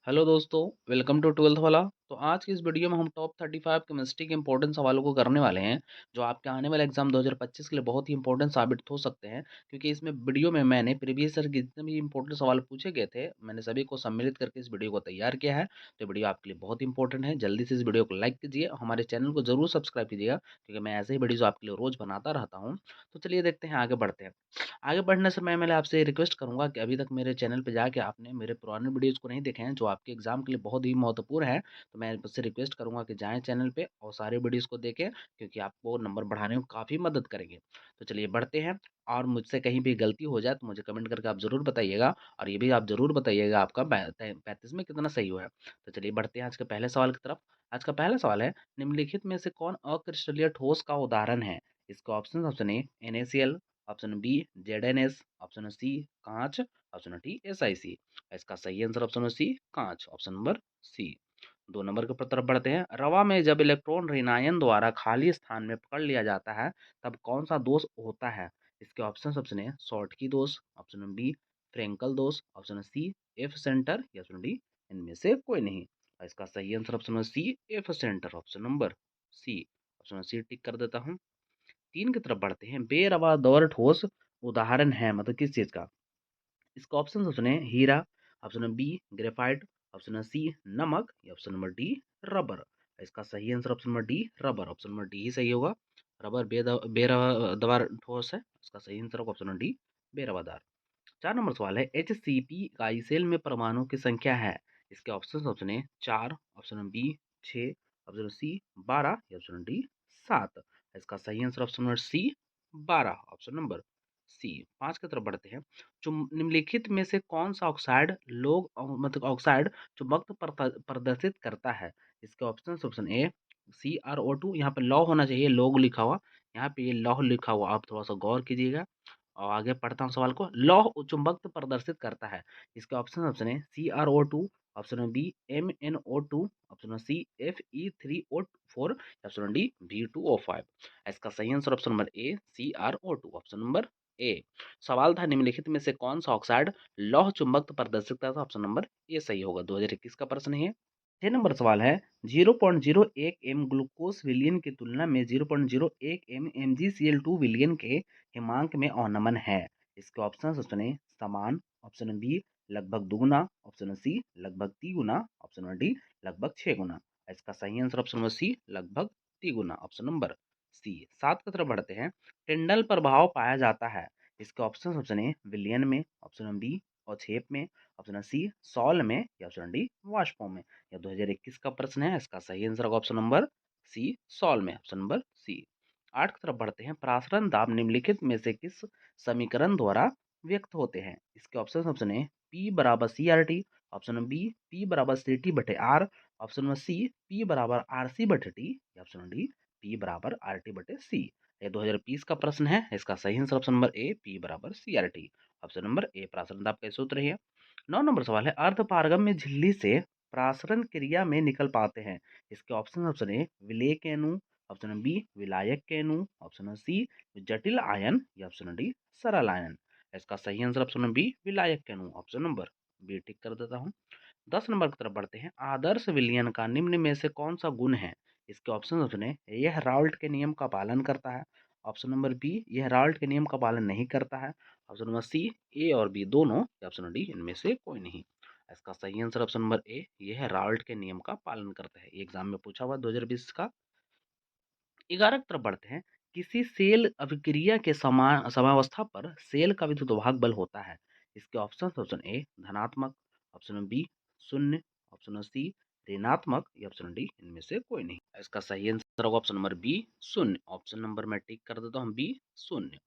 Hello दोस्तों, welcome to twelfth वाला। तो आज की इस वीडियो में हम टॉप 35 केमिस्ट्री के इंपॉर्टेंट सवालों को करने वाले हैं, जो आपके आने वाले एग्जाम 2025 के लिए बहुत ही इंपॉर्टेंट साबित हो सकते हैं। क्योंकि इसमें वीडियो में मैंने प्रीवियस ईयर के जितने भी इंपॉर्टेंट सवाल पूछे गए थे, मैंने सभी को सम्मिलित करके इस वीडियो को तैयार किया है। तो वीडियो आपके लिए बहुत इंपॉर्टेंट है। जल्दी से इस वीडियो को लाइक कीजिए, हमारे चैनल को जरूर सब्सक्राइब कीजिएगा, क्योंकि मैं ऐसे ही वीडियो आपके लिए रोज बनाता रहता हूँ। तो चलिए देखते हैं, आगे बढ़ते हैं। आगे बढ़ने से मैं आपसे रिक्वेस्ट करूंगा कि अभी तक मेरे चैनल पे जाके आपने मेरे पुराने वीडियोज़ को नहीं देखे हैं, जो आपके एग्ज़ाम के लिए बहुत ही महत्वपूर्ण है। तो मैं आपसे रिक्वेस्ट करूंगा कि जाएँ चैनल पे और सारे वीडियोज़ को देखें, क्योंकि आपको नंबर बढ़ाने में काफ़ी मदद करेंगे। तो चलिए बढ़ते हैं। और मुझसे कहीं भी गलती हो जाए तो मुझे कमेंट करके आप ज़रूर बताइएगा, और ये भी आप ज़रूर बताइएगा आपका 35 में कितना सही हुआ है। तो चलिए बढ़ते हैं आज के पहले सवाल की तरफ। आज का पहला सवाल है, निम्नलिखित में से कौन अक्रिस्टलीय ठोस का उदाहरण है? इसका option A NaCl, option B ZnS, option C कांच, ऑप्शन डी SiC। इसका सही आंसर ऑप्शन सी कांच, ऑप्शन नंबर सी। 2 नंबर के तरफ बढ़ते हैं। रवा में जब इलेक्ट्रॉन ऋणायन द्वारा खाली स्थान में पकड़ लिया जाता है, तब कौन सा दोष होता है? इसके ऑप्शन ए शॉर्टकी दोष, ऑप्शन बी फ्रेंकल दोष, ऑप्शन सी एफ सेंटर, या ऑप्शन डी इनमें से कोई नहीं। इसका सही answer option C F center, option number C. Option C tick कर देता हूँ। 3 की तरफ बढ़ते हैं। बेरवादौर ठोस उदाहरण है, मतलब किस चीज का? इसका ऑप्शन है हीरा, option B graphite, option C नमक, या ऑप्शन नंबर डी रबर। इसका सही answer option number D rubber, option number D ही सही होगा। रबर बेरवादार ठोस है। इसका सही आंसर होगा ऑप्शन डी बेरवादार। 4 नंबर सवाल है, HCP इकाई सेल में परमाणु की संख्या है? इसके ऑप्शन है 4, ऑप्शन बी 6, ऑप्शन सी 12, या ऑप्शन डी 7। इसका सही answer option number C 12, option number C. 5 की तरफ बढ़ते हैं। निम्नलिखित में से कौन सा ऑक्साइड मतलब ऑक्साइड चुंबकत्व प्रदर्शित करता है? इसके ऑप्शन ए CrO2, यहाँ पे लौ होना चाहिए, लोग लिखा हुआ, यहाँ पे ये लौह लिखा हुआ, आप थोड़ा सा गौर कीजिएगा। और आगे पढ़ता हूँ सवाल को। लौह चुंबकत्व प्रदर्शित करता है। इसके ऑप्शन है CrO2, option B MnO2, option C Fe3O4, option D V2O5। इसका सही answer option number A CrO2, option number A. सवाल था, निम्नलिखित में से कौन सा ऑक्साइड लौह चुंबकत्व प्रदर्शित करता है? ऑप्शन नंबर ए सही होगा। 2021 का प्रश्न है। 6 नंबर सवाल है, 0.01 एम ग्लूकोज विलियन की तुलना में 0.01 एम MgCl2 विलियन के हिमांक में अवनमन है। इसके ऑप्शन सुने समान, ऑप्शन बी लगभग दुगुना, ऑप्शन सी लगभग तिगुना, ऑप्शन डी लगभग 6 गुना। इसका सही आंसर ऑप्शन नंबर सी लगभग तिगुना, ऑप्शन नंबर सी। 7 की तरफ बढ़ते हैं। टिंडल प्रभाव पाया जाता है। इसके ऑप्शन ए विलियन में, ऑप्शन बी औक्षेप में, ऑप्शन सी सॉल में, या ऑप्शन डी वाष्पों में। यह 2021 का प्रश्न है। इसका सही आंसर होगा ऑप्शन नंबर सी सॉल में, ऑप्शन नंबर सी। 8 की तरफ बढ़ते हैं। प्रासरण दाब निम्नलिखित में से किस समीकरण द्वारा व्यक्त होते हैं? इसके ऑप्शन ए P बराबर CRT, ऑप्शन बी P बराबर CT बटे R, ऑप्शन सी P बराबर RC बटे T, या ऑप्शन डी P बराबर RT बटे C। ये 2020 का प्रश्न है। इसका सही आंसर ऑप्शन नंबर ए P बराबर CRT, ऑप्शन नंबर ए प्रासरण दाब का सूत्र है। 9 नंबर सवाल है, अर्धपारगम्य झिल्ली से प्रासरण क्रिया में निकल पाते हैं। इसके ऑप्शन ए विलेय के अणु, ऑप्शन बी विलायक के अणु, ऑप्शन सी जटिल आयन, या ऑप्शन डी सरल आयन। इसका सही आंसर ऑप्शन बी विलायक के अणु, ऑप्शन नंबर बी टिक कर देता हूँ। 10 नंबर की तरफ बढ़ते हैं। आदर्श विलयन का निम्न में से कौन सा गुण है? इसके ऑप्शन सुने, यह राल्ट के नियम का पालन करता है, ऑप्शन नंबर बी यह राल्ट के नियम का पालन नहीं करता है, ऑप्शन नंबर सी ए और बी दोनों, या ऑप्शन डी इनमें से कोई नहीं। इसका सही आंसर ऑप्शन नंबर ए यह राल्ट के नियम का पालन करता है। ये एग्जाम में पूछा हुआ 2020 का। 11 की तरफ बढ़ते हैं। किसी सेल अभिक्रिया के समावस्था पर सेल का विद्युत वाहक बल होता है। इसके ऑप्शन ए धनात्मक, ऑप्शन बी शून्य, ऑप्शन सी ऋणात्मक, या ऑप्शन डी इनमें से कोई नहीं। इसका सही आंसर होगा ऑप्शन नंबर बी शून्य, ऑप्शन नंबर में टिक कर देता हूँ बी शून्य।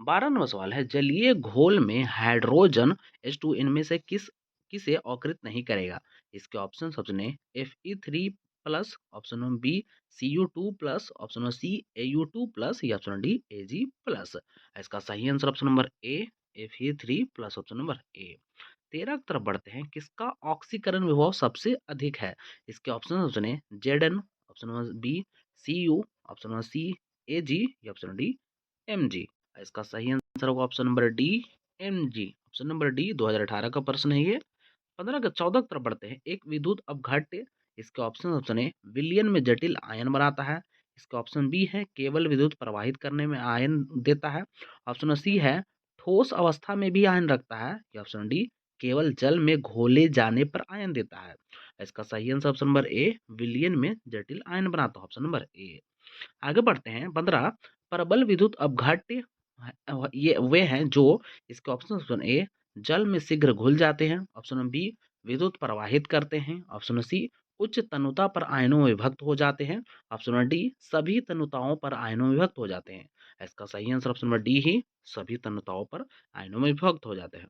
12 नंबर सवाल है, जलीय घोल में हाइड्रोजन H2 इनमें से किसे अवकृत नहीं करेगा? इसके option A Fe3 plus, option B Cu2 plus, option C Au2 plus, या ऑप्शन डी Ag प्लस। इसका सही answer option number A Fe3 plus, option number A. 13 की तरफ बढ़ते हैं। किसका ऑक्सीकरण विभव सबसे अधिक है? इसके ऑप्शन सुने Zn, option B Cu, option C Ag, या ऑप्शन डी Mg। इसका सही आंसर होगा option number D Mg, option number D. 2018 का प्रश्न है ये। 15 के 14 की तरफ बढ़ते हैं। एक विद्युत अपघट्य, इसके ऑप्शन ए विलयन में जटिल आयन बनाता है। इसका ऑप्शन बी है केवल विद्युत प्रवाहित करने में आयन देता है। ऑप्शन सी है ठोस अवस्था में भी आयन रखता है। या ऑप्शन डी केवल जल में घोले जाने पर आयन देता है। इसका सही आंसर ऑप्शन नंबर ए विलयन में जटिल आयन बनाता है, ऑप्शन नंबर ए। आगे बढ़ते हैं 15 प्रबल विद्युत अपघट्य ये वे हैं जो इसके ऑप्शन ए जल में शीघ्र घुल जाते हैं। ऑप्शन बी विद्युत प्रवाहित करते हैं। ऑप्शन सी उच्च तनुता पर आयनों में विभक्त हो जाते हैं। ऑप्शन डी सभी तनुताओं पर आयनों में विभक्त हो जाते हैं। इसका सही आंसर ऑप्शन नंबर डी ही सभी तनुताओं पर आयनों में विभक्त हो जाते हैं।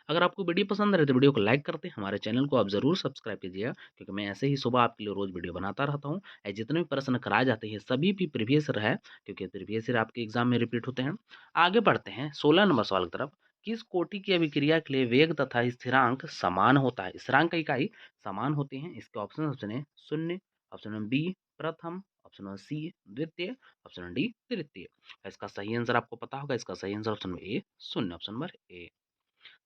अगर आपको वीडियो पसंद आ रही तो वीडियो को लाइक करते हैं, हमारे चैनल को आप ज़रूर सब्सक्राइब कीजिएगा क्योंकि मैं ऐसे ही सुबह आपके लिए रोज़ वीडियो बनाता रहता हूँ। जितने भी प्रश्न कराए जाते हैं सभी भी प्रीवियस ईयर है क्योंकि प्रीवियस ईयर आपके एग्जाम में रिपीट होते हैं। आगे बढ़ते हैं 16 नंबर सवाल की तरफ। किस कोटि की अभिक्रिया के लिए वेग तथा स्थिरांक समान होता है? स्थिरांक की इकाई समान होती है। इसके ऑप्शन है शून्य, ऑप्शन बी प्रथम, ऑप्शन सी द्वितीय, ऑप्शन डी तृतीय। इसका सही आंसर आपको पता होगा, इसका सही आंसर ऑप्शन ए शून्य, ऑप्शन नंबर ए।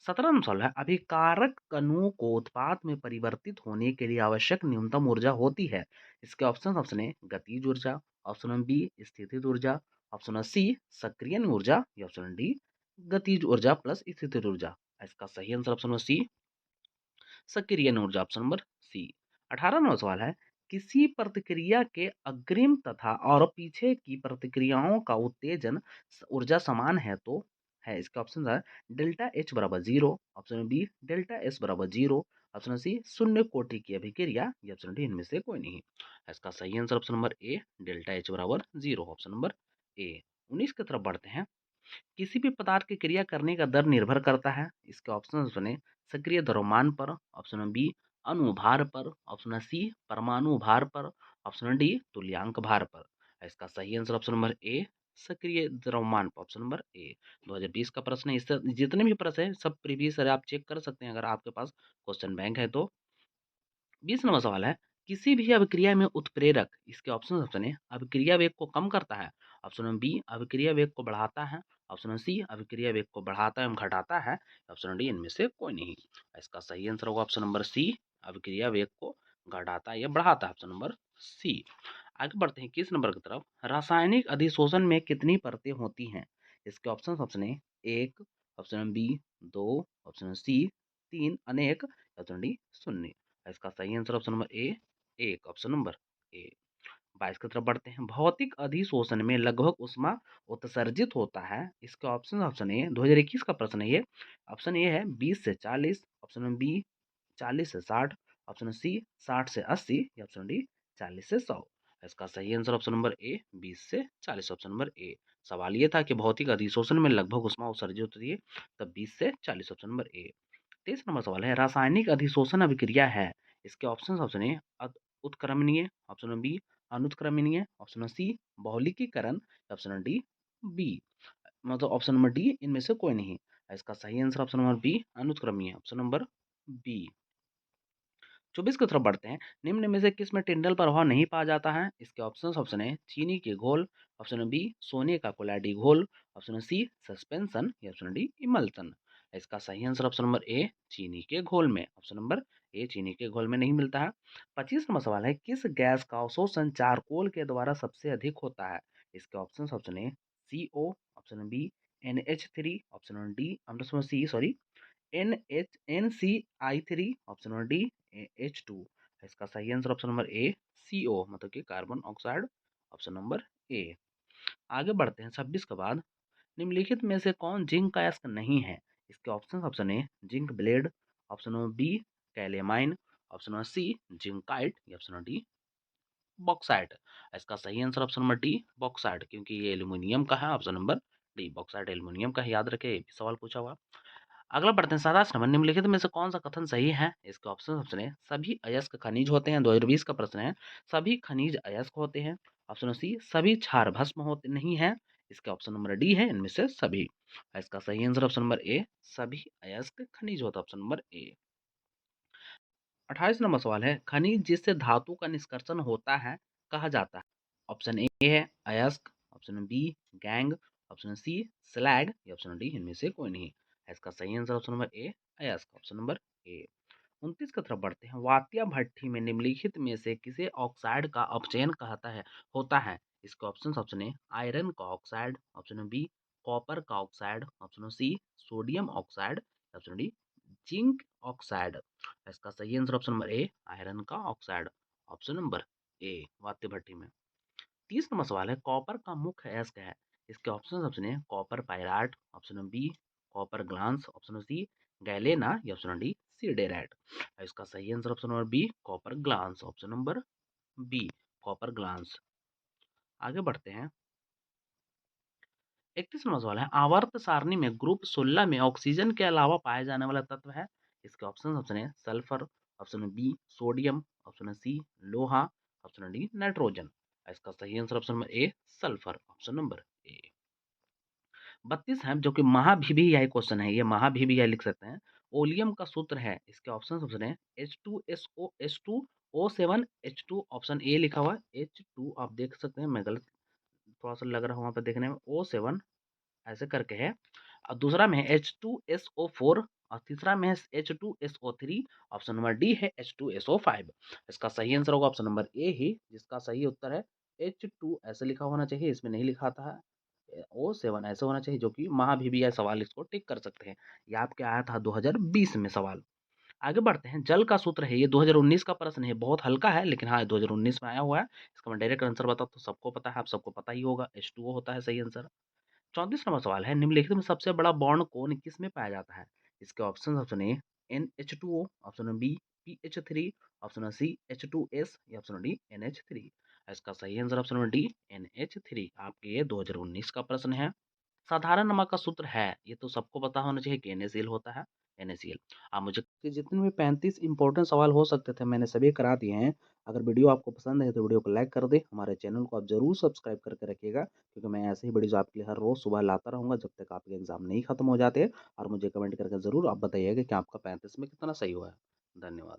17वां सवाल है अभिकारक कणों को उत्पाद में परिवर्तित होने के लिए आवश्यक न्यूनतम ऊर्जा होती है। इसके ऑप्शन है गतिज ऊर्जा, ऑप्शन बी स्थितिज ऊर्जा, ऑप्शन सी सक्रिय ऊर्जा, या ऑप्शन डी गतिज ऊर्जा प्लस स्थितिज ऊर्जा। इसका सही आंसर ऑप्शन सी सक्रिय ऊर्जा, ऑप्शन नंबर सी। 18वां सवाल है किसी प्रतिक्रिया के अग्रिम तथा और पीछे की प्रतिक्रियाओं का उत्तेजन ऊर्जा समान है तो है। इसके ऑप्शन है डेल्टा एच बराबर zero, option B delta S बराबर जीरो, ऑप्शन सी शून्य कोटि की अभिक्रिया, या ऑप्शन डी इनमें से कोई नहीं। इसका सही आंसर ऑप्शन नंबर ए डेल्टा एच बराबर जीरो, ऑप्शन नंबर ए। 19 की तरफ बढ़ते हैं। किसी भी पदार्थ की क्रिया करने का दर निर्भर करता है। इसके ऑप्शन सुने सक्रिय द्रव्यमान पर, ऑप्शन बी अनुभार पर, ऑप्शन सी परमाणु भार पर, ऑप्शन डी तुल्यांक भार पर। इसका सही आंसर ऑप्शन नंबर ए सक्रिय द्रव्यमान पर, ऑप्शन नंबर ए। 2020 का प्रश्न है। इससे जितने भी प्रश्न है सब प्रीवियस आप चेक कर सकते हैं अगर आपके पास क्वेश्चन बैंक है तो। 20 नंबर सवाल है किसी भी अभिक्रिया में उत्प्रेरक, इसके ऑप्शन है अभिक्रिया वेग को कम करता है, ऑप्शन बी अभिक्रिया वेग को बढ़ाता है, ऑप्शन सी अभिक्रिया वेग को बढ़ाता एवं घटाता है, ऑप्शन डी इनमें से कोई नहीं। इसका सही आंसर होगा ऑप्शन नंबर सी अभिक्रिया वेग को घटाता या बढ़ाता है, ऑप्शन नंबर सी। आगे बढ़ते हैं 21 नंबर की तरफ। रासायनिक अधिशोषण में कितनी परतें होती हैं? इसके ऑप्शन है एक, ऑप्शन बी दो, ऑप्शन सी तीन, अनेक, ऑप्शन डी शून्य। इसका सही आंसर ऑप्शन नंबर ए एक, ऑप्शन नंबर ए। 22 की तरफ बढ़ते हैं। भौतिक अधिशोषण में लगभग ऊष्मा उत्सर्जित होता है। इसका ऑप्शन ए 2021 का प्रश्न है ये। ऑप्शन ए है 20 से 40, ऑप्शन बी 40 से 60, ऑप्शन सी 60 से 80, या ऑप्शन डी 40 से 100। इसका सही आंसर ऑप्शन नंबर ए 20 से 40, ऑप्शन नंबर ए। सवाल ये था कि भौतिक अधिशोषण में लगभग ऊष्मा उत्सर्जित होती है, तब 20 से 40, ऑप्शन नंबर ए। 23 नंबर सवाल है रासायनिक अधिशोषण अभिक्रिया है। इसके ऑप्शन ए उत्क्रमणीय, ऑप्शन बी अनुत्क्रमणीय, ऑप्शन सी बहुलकीकरण, ऑप्शन डी बी मतलब ऑप्शन नंबर डी इनमें से कोई नहीं। इसका सही आंसर ऑप्शन नंबर बी अनुत्क्रमणीय, ऑप्शन नंबर बी। 24 की तरफ बढ़ते हैं। निम्न में से किस में टिंडल प्रभाव नहीं पाया जाता है? इसके ऑप्शन है चीनी के घोल, ऑप्शन बी सोने का कोलाडी घोल, ऑप्शन सी सस्पेंशन, या ऑप्शन डी इमल्सन। इसका सही आंसर ऑप्शन नंबर ए चीनी के घोल में, ऑप्शन नंबर ए चीनी के घोल में नहीं मिलता है। 25 नंबर सवाल है किस गैस का अवशोषण चारकोल के द्वारा सबसे अधिक होता है? इसके ऑप्शन है C O, option B NH3, option D option C sorry NCI3, option number D H2। इसका सही answer option number A CO मतलब कि carbon oxide, option number A. आगे बढ़ते हैं 26 के बाद। निम्नलिखित में से कौन जिंक का अयस्क नहीं है? इसके option A zinc blende, option B calamine, option C zincite, या ऑप्शन डी बॉक्साइट। इसका सही answer option number D bauxite क्योंकि ये एल्यूमिनियम का है, option number D bauxite aluminium का है, याद रखे सवाल पूछा हुआ। अगला बढ़ते हैं 27 नंबर। निम्नलिखित में से कौन सा कथन सही है? इसके ऑप्शन है सभी अयस्क खनिज होते हैं। 2020 का प्रश्न है सभी खनिज अयस्क होते हैं। ऑप्शन सी सभी क्षार भस्म होते नहीं है। इसका ऑप्शन नंबर डी है इनमें से सभी। इसका सही आंसर ऑप्शन नंबर ए सभी अयस्क खनिज होता है, ऑप्शन नंबर ए। 28 नंबर सवाल है खनिज जिससे धातु का निष्कर्षण होता है कहा जाता है? ऑप्शन ए है अयस्क, option B gangue, option C slag, या ऑप्शन डी इनमें से कोई नहीं। इसका सही आंसर ऑप्शन नंबर ए अयस्क, ऑप्शन नंबर ए। 29 की तरफ बढ़ते हैं। वात्या भट्ठी में निम्नलिखित में से किसे ऑक्साइड का अपचयन कहता है होता है? इसके ऑप्शन ए आयरन का ऑक्साइड, ऑप्शन बी कॉपर का oxide, option C sodium oxide, option D zinc oxide. इसका सही answer option number A iron का ऑक्साइड, ऑप्शन नंबर ए वात्य भट्ठी में। 30 नंबर सवाल है, कॉपर का मुख्य अयस्क है? इसके ऑप्शन है copper pyrite, option B copper glance, option C galena या ऑप्शन डी सीडेराइट। इसका सही answer option number B copper glance, option number B copper glance. आगे बढ़ते हैं। 31 नंबर सवाल है, आवर्त सारणी में ग्रुप 16 में ऑक्सीजन के अलावा पाया जाने वाला तत्व है? इसके ऑप्शन है sulphur, option B sodium, option C लोहा, ऑप्शन डी नाइट्रोजन। इसका सही answer option number A sulphur, option number A. 32 है जो कि महाभिभियाई क्वेश्चन है, ये महाभिभियाई लिख सकते हैं। ओलियम का सूत्र है, इसके ऑप्शन है H2SO H2 ऑप्शन ए लिखा हुआ है H2, आप देख सकते हैं, मैं गलत थोड़ा सा लग रहा हूँ वहाँ पे देखने में, O7 ऐसे करके है। और दूसरा में है H2SO4 और तीसरा में है H2SO3, ऑप्शन नंबर डी है H2SO5। इसका सही आंसर होगा ऑप्शन नंबर ए ही, जिसका सही उत्तर है H2 ऐसे लिखा होना चाहिए, इसमें नहीं लिखा था। O7 ऐसे होना चाहिए, जो कि महाभिभियाई सवाल इसको टिक कर सकते हैं। ये आपके आया था 2020 में सवाल। आगे बढ़ते हैं। जल का सूत्र है, ये 2019 का प्रश्न है, बहुत हल्का है लेकिन हाँ 2019 में आया हुआ है। इसका मैं डायरेक्ट आंसर बताता हूँ, सबको पता है, आप सबको पता ही होगा, H2O होता है सही आंसर। 34 नंबर सवाल है, निम्नलिखित में सबसे बड़ा बॉन्ड कोण किस में पाया जाता है? इसके option A NH2O, option B PH3, option C H2S या ऑप्शन डी NH3। इसका सही आंसर ऑप्शन डी NH3। आपके ये 2019 का प्रश्न है। साधारण नमक का सूत्र है, ये तो सबको पता होना चाहिए कि NaCl होता है, NaCl। आप मुझे कि जितने भी 35 इंपॉर्टेंट सवाल हो सकते थे मैंने सभी करा दिए हैं। अगर वीडियो आपको पसंद है तो वीडियो को लाइक कर दे, हमारे चैनल को आप जरूर सब्सक्राइब करके रखिएगा, क्योंकि मैं ऐसे ही वीडियोज आपके लिए हर रोज सुबह लाता रहूँगा जब तक आपके एग्जाम नहीं खत्म हो जाते। और मुझे कमेंट करके जरूर आप बताइएगा कि आपका 35 में कितना सही हुआ है। धन्यवाद।